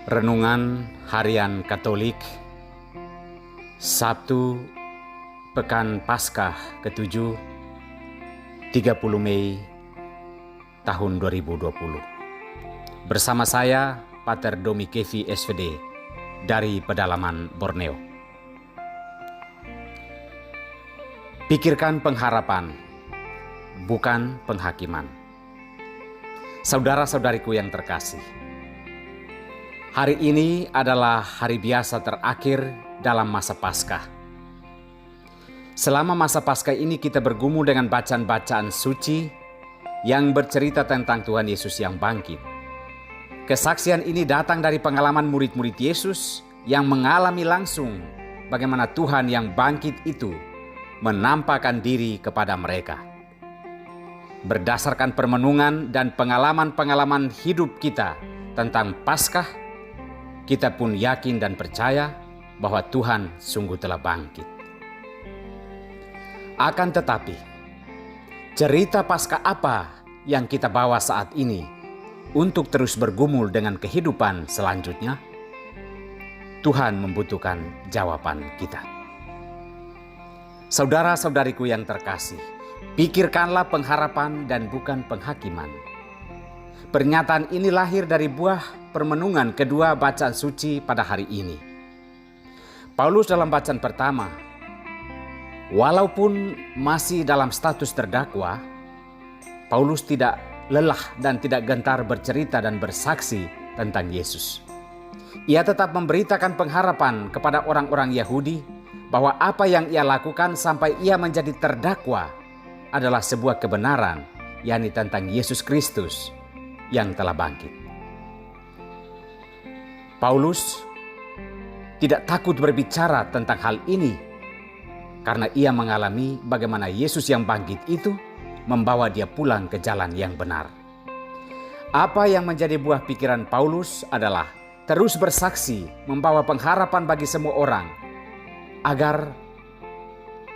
Renungan Harian Katolik Sabtu Pekan Paskah ke-7 30 Mei tahun 2020. Bersama saya Pater Domi Kevi SVD dari pedalaman Borneo. Pikirkan pengharapan, bukan penghakiman. Saudara-saudariku yang terkasih, hari ini adalah hari biasa terakhir dalam masa Paskah. Selama masa Paskah ini kita bergumul dengan bacaan-bacaan suci yang bercerita tentang Tuhan Yesus yang bangkit. Kesaksian ini datang dari pengalaman murid-murid Yesus yang mengalami langsung bagaimana Tuhan yang bangkit itu menampakkan diri kepada mereka. Berdasarkan permenungan dan pengalaman-pengalaman hidup kita tentang Paskah, kita pun yakin dan percaya bahwa Tuhan sungguh telah bangkit. Akan tetapi, cerita Paskah apa yang kita bawa saat ini untuk terus bergumul dengan kehidupan selanjutnya? Tuhan membutuhkan jawaban kita. Saudara-saudariku yang terkasih, pikirkanlah pengharapan dan bukan penghakiman. Pernyataan ini lahir dari buah permenungan kedua bacaan suci pada hari ini. Paulus dalam bacaan pertama, walaupun masih dalam status terdakwa, Paulus tidak lelah dan tidak gentar bercerita dan bersaksi tentang Yesus. Ia tetap memberitakan pengharapan kepada orang-orang Yahudi bahwa apa yang ia lakukan sampai ia menjadi terdakwa adalah sebuah kebenaran, yakni tentang Yesus Kristus yang telah bangkit. Paulus tidak takut berbicara tentang hal ini karena ia mengalami bagaimana Yesus yang bangkit itu membawa dia pulang ke jalan yang benar. Apa yang menjadi buah pikiran Paulus adalah terus bersaksi membawa pengharapan bagi semua orang agar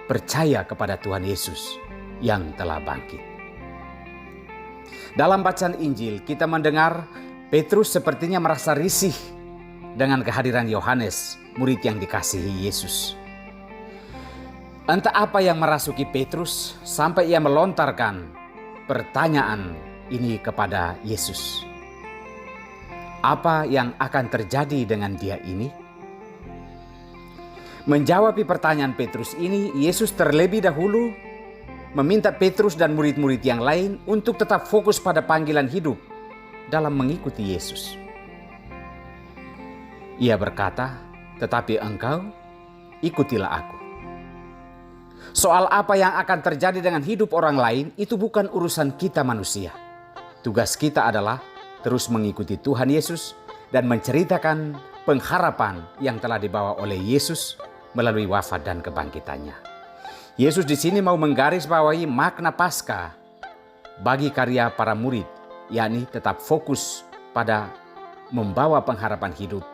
percaya kepada Tuhan Yesus yang telah bangkit. Dalam bacaan Injil kita mendengar Petrus sepertinya merasa risih dengan kehadiran Yohanes, murid yang dikasihi Yesus. Entah apa yang merasuki Petrus sampai ia melontarkan pertanyaan ini kepada Yesus. Apa yang akan terjadi dengan dia ini? Menjawab pertanyaan Petrus ini, Yesus terlebih dahulu meminta Petrus dan murid-murid yang lain untuk tetap fokus pada panggilan hidup dalam mengikuti Yesus. Ia berkata, "Tetapi engkau, ikutilah aku." Soal apa yang akan terjadi dengan hidup orang lain itu bukan urusan kita manusia. Tugas kita adalah terus mengikuti Tuhan Yesus dan menceritakan pengharapan yang telah dibawa oleh Yesus melalui wafat dan kebangkitannya. Yesus di sini mau menggarisbawahi makna Paskah bagi karya para murid, yakni tetap fokus pada membawa pengharapan hidup,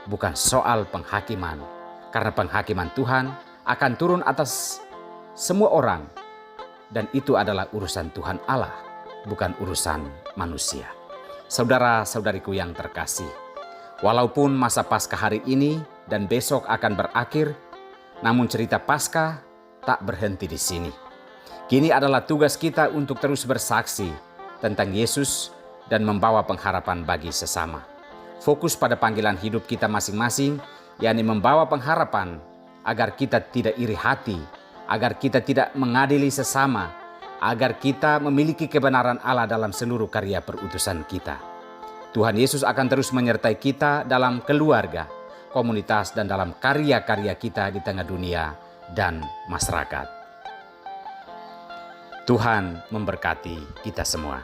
bukan soal penghakiman, karena penghakiman Tuhan akan turun atas semua orang, dan itu adalah urusan Tuhan Allah, bukan urusan manusia. Saudara-saudariku yang terkasih, walaupun masa Paskah hari ini dan besok akan berakhir, namun cerita Paskah tak berhenti di sini. Kini adalah tugas kita untuk terus bersaksi tentang Yesus dan membawa pengharapan bagi sesama. Fokus pada panggilan hidup kita masing-masing, yakni membawa pengharapan agar kita tidak iri hati, agar kita tidak mengadili sesama, agar kita memiliki kebenaran Allah dalam seluruh karya perutusan kita. Tuhan Yesus akan terus menyertai kita dalam keluarga, komunitas, dan dalam karya-karya kita di tengah dunia dan masyarakat. Tuhan memberkati kita semua.